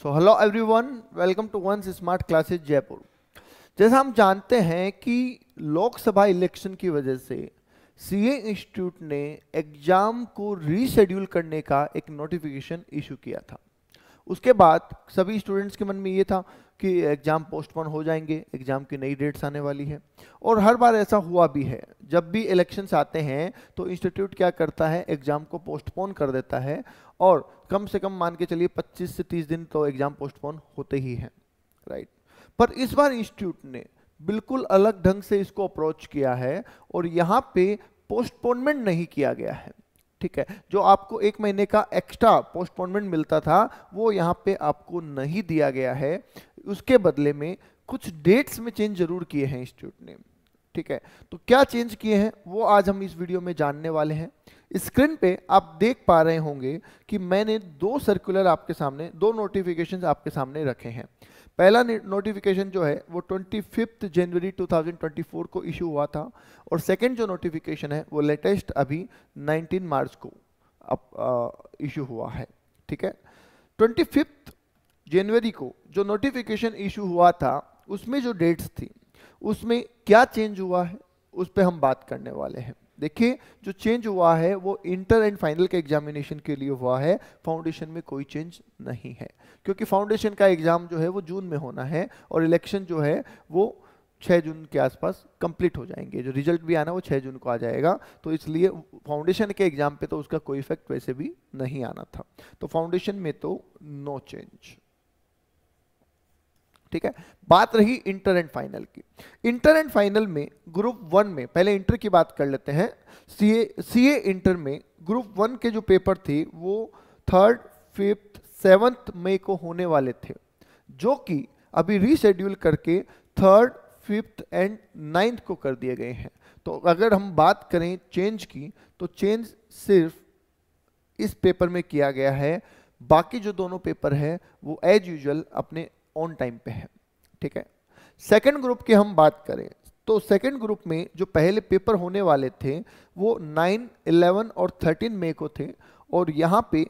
So hello everyone, welcome to once smart classes Jaipur. जैसा हम जानते हैं कि लोकसभा इलेक्शन की वजह से सीए इंस्टीट्यूट ने एग्जाम को रीशेड्यूल करने का एक नोटिफिकेशन इशू किया था। उसके बाद सभी स्टूडेंट्स के मन में ये था कि एग्ज़ाम पोस्टपोन हो जाएंगे, एग्ज़ाम की नई डेट्स आने वाली है। और हर बार ऐसा हुआ भी है, जब भी इलेक्शंस आते हैं तो इंस्टीट्यूट क्या करता है, एग्ज़ाम को पोस्टपोन कर देता है। और कम से कम मान के चलिए 25 से 30 दिन तो एग्ज़ाम पोस्टपोन होते ही हैं, राइट। पर इस बार इंस्टीट्यूट ने बिल्कुल अलग ढंग से इसको अप्रोच किया है और यहाँ पे पोस्टपोनमेंट नहीं किया गया है। ठीक है, जो आपको एक महीने का एक्स्ट्रा पोस्टपोनमेंट मिलता था वो यहाँ पे आपको नहीं दिया गया है। उसके बदले में कुछ डेट्स में चेंज जरूर किए हैं इंस्टीट्यूट ने। ठीक है, तो क्या चेंज किए हैं वो आज हम इस वीडियो में जानने वाले हैं। स्क्रीन पे आप देख पा रहे होंगे कि मैंने दो सर्कुलर आपके सामने, दो नोटिफिकेशंस आपके सामने रखे हैं। पहला नोटिफिकेशन जो है वो 25 जनवरी 2024 को इशू हुआ था और सेकंड जो नोटिफिकेशन है वो लेटेस्ट अभी 19 मार्च को इशू हुआ है। ठीक है, 25 जनवरी को जो नोटिफिकेशन इशू हुआ था उसमें जो डेट्स थी उसमें क्या चेंज हुआ है उस पर हम बात करने वाले हैं। देखिए, जो चेंज हुआ है वो इंटर एंड फाइनल के एग्जामिनेशन के लिए हुआ है, फाउंडेशन में कोई चेंज नहीं है, क्योंकि फाउंडेशन का एग्जाम जो है वो जून में होना है और इलेक्शन जो है वो 6 जून के आसपास कंप्लीट हो जाएंगे। जो रिजल्ट भी आना वो 6 जून को आ जाएगा, तो इसलिए फाउंडेशन के एग्जाम पे तो उसका कोई इफेक्ट वैसे भी नहीं आना था। तो फाउंडेशन में तो नो चेंज। ठीक है, बात रही इंटर एंड फाइनल की। इंटर एंड फाइनल में ग्रुप 1 में, पहले इंटर की बात कर लेते हैं। सीए इंटर में ग्रुप 1 के जो पेपर थे वो 3rd, 5th, 7th मई को होने वाले थे, जो कि अभी रीशेड्यूल करके 3rd, 5th एंड 9th को कर दिए गए हैं। तो अगर हम बात करें चेंज की तो चेंज सिर्फ इस पेपर में किया गया है, बाकी जो दोनों पेपर है वो एज यूजुअल अपने ऑन टाइम पे है। ठीक है, सेकंड ग्रुप की हम बात करें तो सेकंड ग्रुप में जो पहले पेपर होने वाले थे वो 9, 11 और 13 मई को थे और यहाँ पे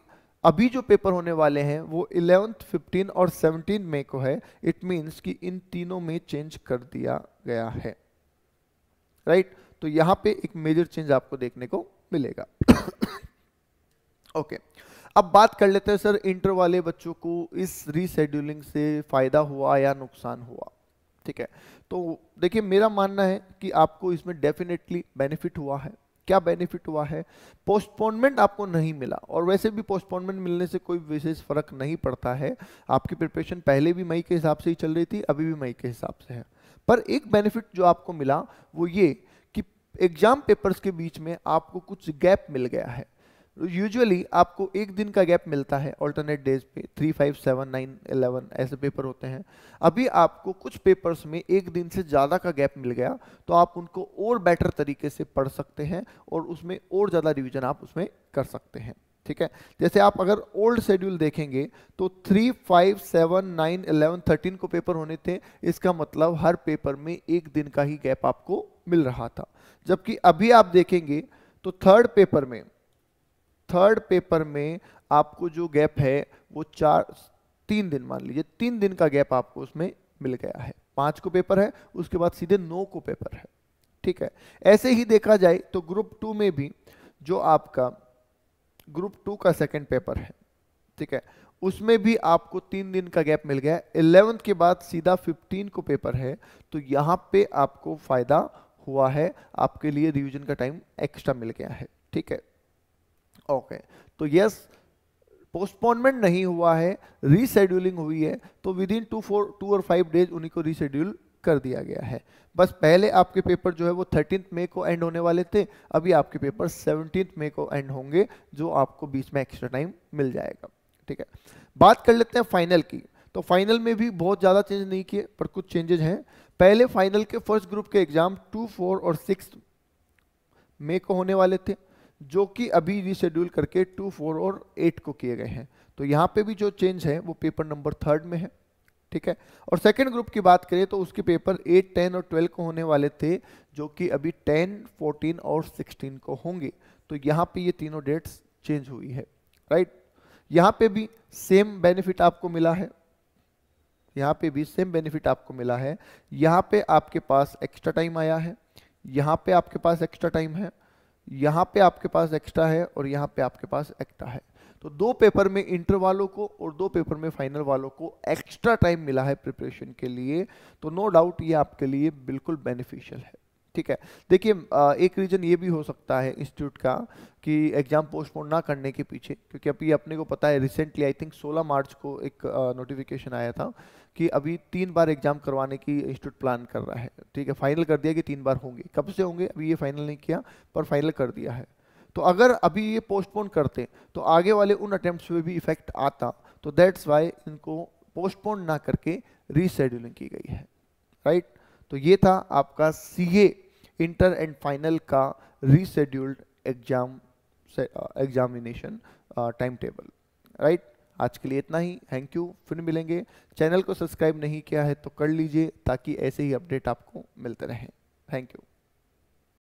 अभी जो पेपर होने वाले हैं वो 11th, 15 और 17 मई को है। इट मीन्स कि इन तीनों में चेंज कर दिया गया है, राइट। तो यहाँ पे एक मेजर चेंज आपको देखने को मिलेगा। ओके, अब बात कर लेते हैं सर, इंटर वाले बच्चों को इस रीशेड्यूलिंग से फायदा हुआ या नुकसान हुआ। ठीक है, तो देखिए मेरा मानना है कि आपको इसमें डेफिनेटली बेनिफिट हुआ है। क्या बेनिफिट हुआ है? पोस्टपोनमेंट आपको नहीं मिला, और वैसे भी पोस्टपोनमेंट मिलने से कोई विशेष फर्क नहीं पड़ता है। आपकी प्रिपरेशन पहले भी मई के हिसाब से ही चल रही थी, अभी भी मई के हिसाब से है। पर एक बेनिफिट जो आपको मिला वो ये कि एग्जाम पेपर्स के बीच में आपको कुछ गैप मिल गया है। यूजुअली आपको एक दिन का गैप मिलता है ऑल्टरनेट डेज पे, 3, 5, 7, 9, 11 ऐसे पेपर होते हैं। अभी आपको कुछ पेपर्स में एक दिन से ज़्यादा का गैप मिल गया, तो आप उनको और बेटर तरीके से पढ़ सकते हैं और उसमें और ज़्यादा रिवीजन आप उसमें कर सकते हैं। ठीक है, जैसे आप अगर ओल्ड शेड्यूल देखेंगे तो 3, 5, 7, 9, 11, 13 को पेपर होने थे। इसका मतलब हर पेपर में एक दिन का ही गैप आपको मिल रहा था। जबकि अभी आप देखेंगे तो थर्ड पेपर में आपको जो गैप है वो 3 दिन, मान लीजिए 3 दिन का गैप आपको उसमें मिल गया है। 5 को पेपर है, उसके बाद सीधे 9 को पेपर है। ठीक है, ऐसे ही देखा जाए तो ग्रुप 2 में भी जो आपका ग्रुप 2 का सेकंड पेपर है, ठीक है, उसमें भी आपको 3 दिन का गैप मिल गया। 11th के बाद सीधा 15 को पेपर है, तो यहाँ पे आपको फायदा हुआ है, आपके लिए रिवीजन का टाइम एक्स्ट्रा मिल गया है। ठीक है, ओके, तो यस, पोस्टपोनमेंट नहीं हुआ है, रीशेड्यूलिंग हुई है। तो विद इन 2 और 5 डेज उन्हीं को रीशेड्यूल कर दिया गया है। बस पहले आपके पेपर जो है वो 13 मई को एंड होने वाले थे, अभी आपके पेपर 17 मई को एंड होंगे, जो आपको बीच में एक्स्ट्रा टाइम मिल जाएगा। ठीक है, बात कर लेते हैं फाइनल की। तो फाइनल में भी बहुत ज़्यादा चेंज नहीं किए, पर कुछ चेंजेज हैं। पहले फाइनल के फर्स्ट ग्रुप के एग्जाम 2, 4 और 6 मई को होने वाले थे, जो कि अभी रीशेड्यूल करके 2, 4 और 8 को किए गए हैं। तो यहाँ पे भी जो चेंज है वो पेपर नंबर 3rd में है। ठीक है, और सेकंड ग्रुप की बात करें तो उसके पेपर 8, 10 और 12 को होने वाले थे, जो कि अभी 10, 14 और 16 को होंगे। तो यहाँ पे ये तीनों डेट्स चेंज हुई है, राइट। यहाँ पे भी सेम बेनिफिट आपको मिला है, यहाँ पे भी सेम बेनिफिट आपको मिला है। यहाँ पे आपके पास एक्स्ट्रा टाइम आया है, यहाँ पे आपके पास एक्स्ट्रा टाइम है, यहाँ पे आपके पास एक्स्ट्रा है और यहाँ पे आपके पास एक्स्ट्रा है। तो 2 पेपर में इंटर वालों को और 2 पेपर में फाइनल वालों को एक्स्ट्रा टाइम मिला है प्रिपरेशन के लिए। तो नो डाउट ये आपके लिए बिल्कुल बेनिफिशियल है। ठीक है, देखिए एक रीजन ये भी हो सकता है इंस्टीट्यूट का कि एग्जाम पोस्टपोन ना करने के पीछे, क्योंकि अभी अपने को पता है रिसेंटली आई थिंक 16 मार्च को एक नोटिफिकेशन आया था कि अभी 3 बार एग्जाम करवाने की इंस्टीट्यूट प्लान कर रहा है। ठीक है, फाइनल कर दिया कि 3 बार होंगे, कब से होंगे अभी ये फाइनल नहीं किया पर फाइनल कर दिया है। तो अगर अभी ये पोस्टपोन करते तो आगे वाले उन अटेम्प्ट्स पे भी इफेक्ट आता, तो दैट्स वाई इनको पोस्टपोन ना करके रीशेड्यूलिंग की गई है, राइट। तो ये था आपका सीए इंटर एंड फाइनल का rescheduled examination time table, right. आज के लिए इतना ही, थैंक यू, फिर मिलेंगे। चैनल को सब्सक्राइब नहीं किया है तो कर लीजिए ताकि ऐसे ही अपडेट आपको मिलते रहें। Thank you.